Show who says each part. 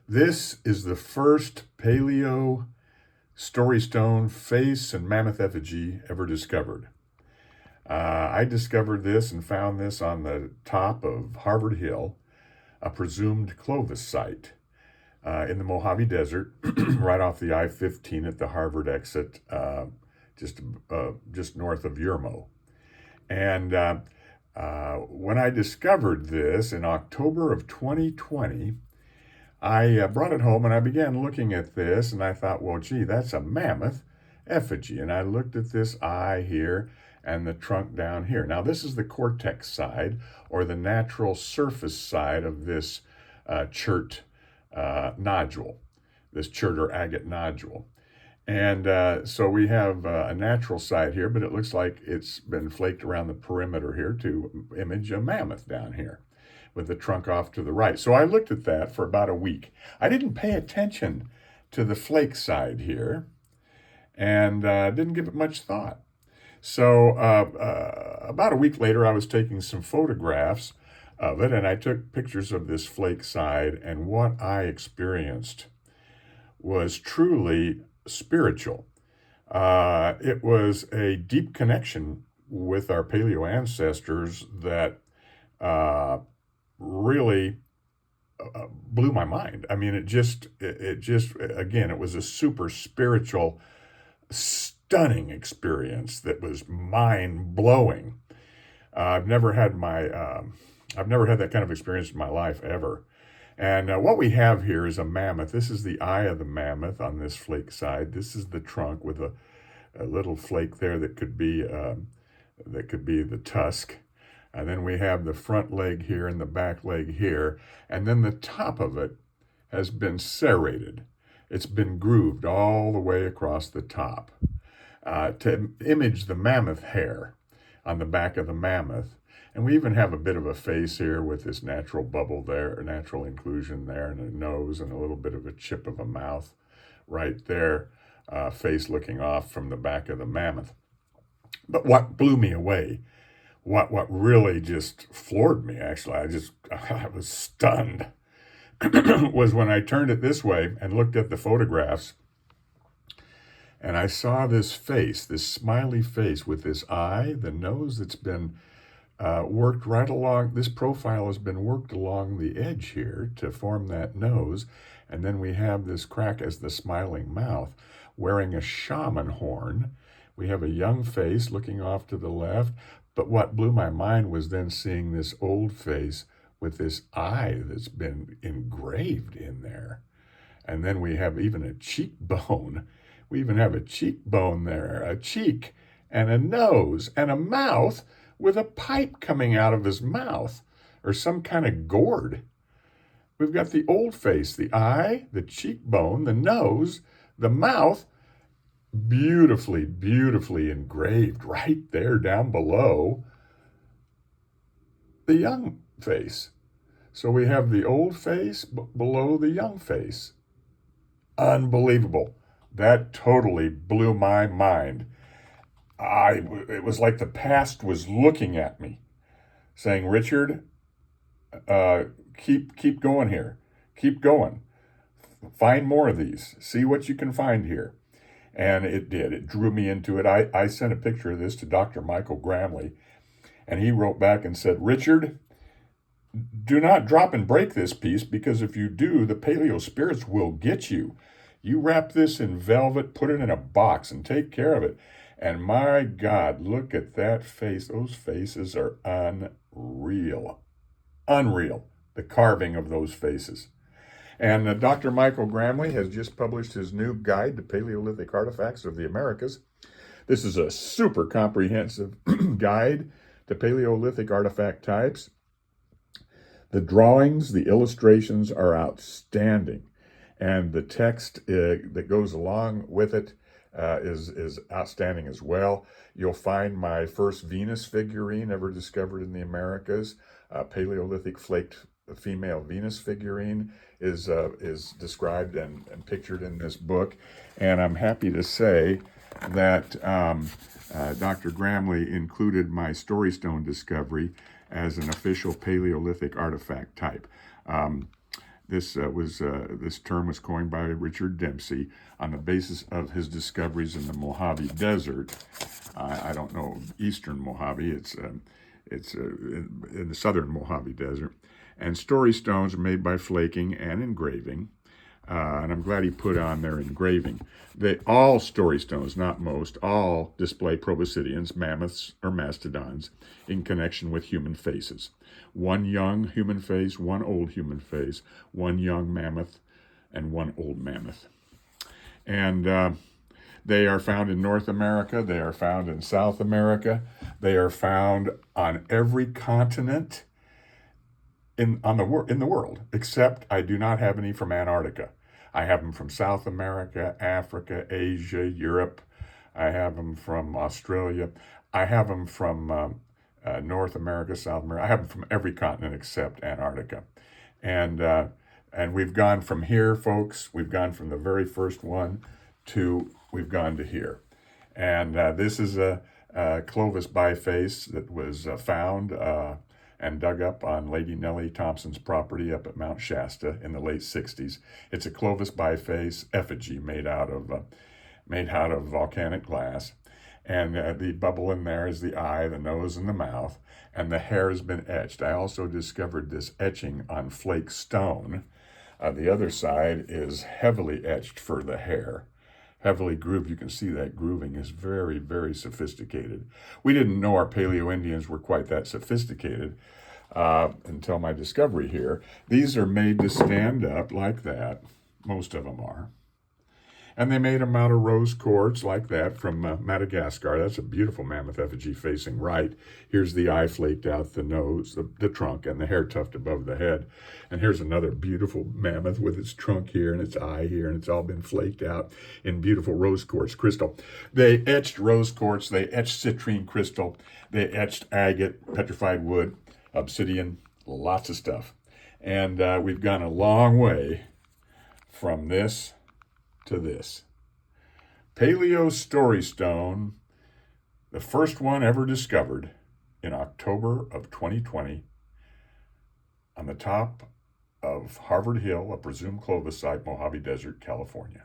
Speaker 1: This is the first Paleo Story Stone face and mammoth effigy ever discovered. I discovered this and found this on the top of Harvard Hill, a presumed Clovis site in the Mojave Desert, right off the I-15 at the Harvard exit, just north of Yermo. And when I discovered this in October of 2020, I brought it home and I began looking at this and I thought, well, gee, that's a mammoth effigy. And I looked at this eye here and the trunk down here. Now, this is the cortex side, or the natural surface side of this chert nodule, this chert or agate nodule. And so we have a natural side here, but it looks like it's been flaked around the perimeter here to image a mammoth down here with the trunk off to the right. So I looked at that for about a week. I didn't pay attention to the flake side here and didn't give it much thought. So about a week later, I was taking some photographs of it, and I took pictures of this flake side, and what I experienced was truly spiritual. It was a deep connection with our paleo ancestors that really blew my mind. I mean, it just, again, it was a super spiritual, stunning experience that was mind blowing. I've never had that kind of experience in my life ever. And what we have here is a mammoth. This is the eye of the mammoth on this flake side. This is the trunk with a little flake there that could be the tusk. And then we have the front leg here and the back leg here. And then the top of it has been serrated. It's been grooved all the way across the top to image the mammoth hair on the back of the mammoth. And we even have a bit of a face here with this natural bubble there, or natural inclusion there, and a nose and a little bit of a chip of a mouth right there, face looking off from the back of the mammoth. But what blew me away, what really just floored me, actually, I was stunned, was when I turned it this way and looked at the photographs, and I saw this face, this smiley face with this eye, the nose that's been worked right along. This profile has been worked along the edge here to form that nose. And then we have this crack as the smiling mouth, wearing a shaman horn. We have a young face looking off to the left. But what blew my mind was then seeing this old face with this eye that's been engraved in there. And then we have even a cheekbone. We even have a cheekbone there, a cheek and a nose and a mouth with a pipe coming out of his mouth, or some kind of gourd. We've got the old face, the eye, the cheekbone, the nose, the mouth, beautifully, beautifully engraved right there down below the young face. So we have the old face below the young face. Unbelievable. That totally blew my mind. It was like the past was looking at me, saying, Richard, keep going here. Keep going. Find more of these. See what you can find here. And it did. It drew me into it. I sent a picture of this to Dr. Michael Gramley, and he wrote back and said, Richard, do not drop and break this piece, because if you do, the paleo spirits will get you. You wrap this in velvet, put it in a box, and take care of it. And my God, look at that face. Those faces are unreal. Unreal, the carving of those faces. And Dr. Michael Gramley has just published his new guide to Paleolithic artifacts of the Americas. This is a super comprehensive guide to Paleolithic artifact types. The drawings, the illustrations are outstanding. And the text that goes along with it is outstanding as well. You'll find my first Venus figurine ever discovered in the Americas. Paleolithic flaked female Venus figurine is described and pictured in this book. And I'm happy to say that Dr. Gramley included my Story Stone discovery as an official Paleolithic artifact type. This term was coined by Richard Dempsey on the basis of his discoveries in the Mojave Desert. I don't know eastern Mojave. It's in the southern Mojave Desert. And story stones are made by flaking and engraving. And I'm glad he put on their engraving. All story stones, not most, all display proboscideans, mammoths, or mastodons in connection with human faces. One young human face, one old human face, one young mammoth, and one old mammoth. And they are found in North America. They are found in South America. They are found on every continent in the world, except I do not have any from Antarctica. I have them from South America, Africa, Asia, Europe. I have them from Australia. I have them from North America, South America. I have them from every continent except Antarctica. And we've gone from here, folks. We've gone from the very first one to we've gone to here. And this is a Clovis biface that was found and dug up on Lady Nellie Thompson's property up at Mount Shasta in the late 60s. It's a Clovis biface effigy made out of volcanic glass. And the bubble in there is the eye, the nose, and the mouth. And the hair has been etched. I also discovered this etching on flake stone. The other side is heavily etched for the hair. Heavily grooved. You can see that grooving is very, very sophisticated. We didn't know our Paleo Indians were quite that sophisticated until my discovery here. These are made to stand up like that. Most of them are. And they made them out of rose quartz like that from Madagascar. That's a beautiful mammoth effigy facing right. Here's the eye flaked out, the nose, the trunk, and the hair tuft above the head. And here's another beautiful mammoth with its trunk here and its eye here, and it's all been flaked out in beautiful rose quartz crystal. They etched rose quartz, they etched citrine crystal, they etched agate, petrified wood, obsidian, lots of stuff. And we've gone a long way from this to this. Paleo Story Stone, the first one ever discovered in October of 2020 on the top of Harvard Hill, a presumed Clovis site, Mojave Desert, California.